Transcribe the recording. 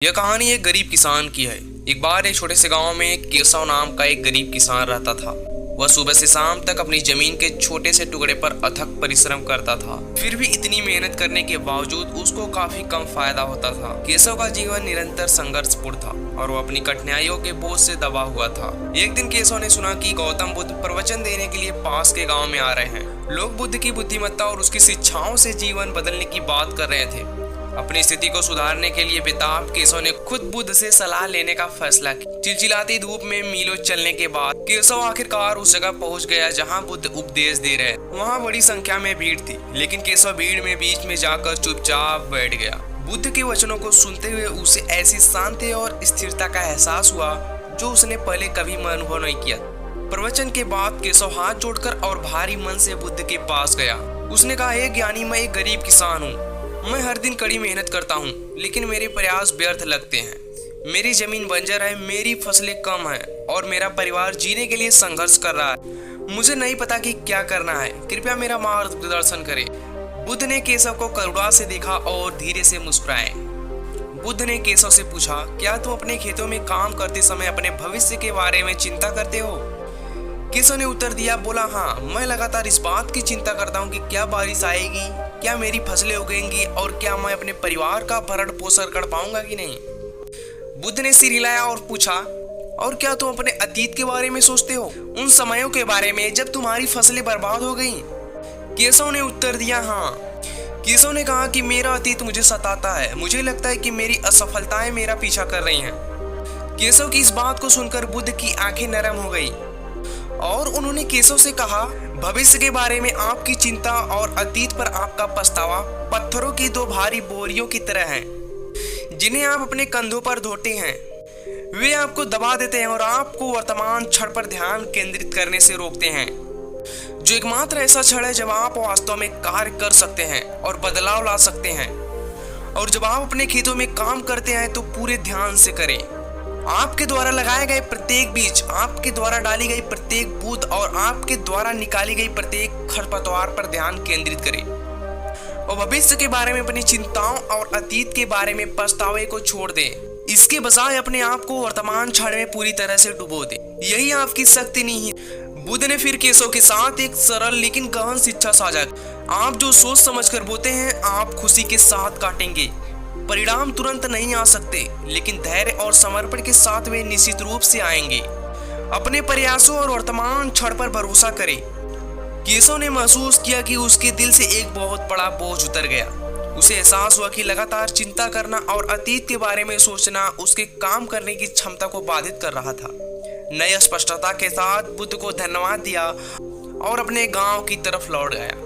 यह कहानी एक गरीब किसान की है। एक बार एक छोटे से गांव में केशव नाम का एक गरीब किसान रहता था। वह सुबह से शाम तक अपनी जमीन के छोटे से टुकड़े पर अथक परिश्रम करता था। फिर भी इतनी मेहनत करने के बावजूद उसको काफी कम फायदा होता था। केशव का जीवन निरंतर संघर्षपूर्ण था और वो अपनी कठिनाइयों के बोझ से दबा हुआ था। एक दिन केशव ने सुना कि गौतम बुद्ध प्रवचन देने के लिए पास के गाँव में आ रहे हैं। लोग बुद्ध की बुद्धिमत्ता और उसकी शिक्षाओं से जीवन बदलने की बात कर रहे थे। अपनी स्थिति को सुधारने के लिए बेताब केशव ने खुद बुद्ध से सलाह लेने का फैसला किया। चिलचिलाती धूप में मीलों चलने के बाद केशव आखिरकार उस जगह पहुंच गया जहां बुद्ध उपदेश दे रहे। वहां बड़ी संख्या में भीड़ थी, लेकिन केशव भीड़ में बीच में जाकर चुपचाप बैठ गया। बुद्ध के वचनों को सुनते हुए उसे ऐसी शांति और स्थिरता का एहसास हुआ जो उसने पहले कभी अनुभव नहीं किया। प्रवचन के बाद केशव हाथ जोड़कर और भारी मन से बुद्ध के पास गया। उसने कहा, हे ज्ञानी, मैं एक गरीब किसान हूँ। मैं हर दिन कड़ी मेहनत करता हूँ, लेकिन मेरे प्रयास व्यर्थ लगते हैं। मेरी जमीन बंजर है, मेरी फसलें कम हैं और मेरा परिवार जीने के लिए संघर्ष कर रहा है। मुझे नहीं पता कि क्या करना है, कृपया मेरा मार्गदर्शन करें। बुद्ध ने केशव को करुणा से देखा और धीरे से मुस्कुराए। बुद्ध ने केशव से पूछा, क्या तुम अपने खेतों में काम करते समय अपने भविष्य के बारे में चिंता करते हो? केशव ने उत्तर दिया, बोला, हाँ, मैं लगातार इस बात की चिंता करता हूँ कि क्या बारिश आएगी, क्या मेरी फसलें उगेंगी और क्या मैं अपने परिवार का भरण पोषण कर पाऊंगा कि नहीं। बुद्ध ने सिर हिलाया और पूछा, और क्या तुम अपने अतीत के बारे में सोचते हो, उन समयों के बारे में जब तुम्हारी फसलें बर्बाद हो गईं? केशव ने उत्तर दिया, हाँ। केशव ने कहा कि मेरा अतीत मुझे सताता है। मुझे लगता है कि मेरी असफलताएं मेरा पीछा कर रही हैं। केशव की इस बात को सुनकर बुद्ध की आंखें नरम हो गई और उन्होंने केशव से कहा, भविष्य के बारे में आपकी चिंता और अतीत पर आपका पछतावा पत्थरों की दो भारी बोरियों की तरह हैं, जिन्हें आप अपने कंधों पर ढोते हैं। वे आपको दबा देते हैं और आपको वर्तमान क्षण पर ध्यान केंद्रित करने से रोकते हैं, जो एकमात्र ऐसा क्षण है जब आप वास्तव में कार्य कर सकते हैं और बदलाव ला सकते हैं। और जब आप अपने खेतों में काम करते हैं तो पूरे ध्यान से करें। आपके द्वारा लगाए गए प्रत्येक बीज, आपके द्वारा डाली गई प्रत्येक बूंद और आपके द्वारा निकाली गई प्रत्येक खरपतवार पर ध्यान केंद्रित करें। और भविष्य के बारे में अपनी चिंताओं और अतीत के बारे में पछतावे को छोड़ दें। इसके बजाय अपने आप को वर्तमान क्षण में पूरी तरह से डुबो दें। यही आपकी शक्ति नहीं है। बुद्ध ने फिर केशव के साथ एक सरल लेकिन गहन शिक्षा साझा। आप जो सोच समझ कर बोते हैं, आप खुशी के साथ काटेंगे। परिणाम तुरंत नहीं आ सकते, लेकिन धैर्य और समर्पण के साथ वे निश्चित रूप से आएंगे। अपने प्रयासों और वर्तमान क्षण पर भरोसा करें। केशव ने महसूस किया कि उसके दिल से एक बहुत बड़ा बोझ उतर गया। उसे एहसास हुआ कि लगातार चिंता करना और अतीत के बारे में सोचना उसके काम करने की क्षमता को बाधित कर रहा था। नई स्पष्टता के साथ बुद्ध को धन्यवाद दिया और अपने गांव की तरफ लौट गया।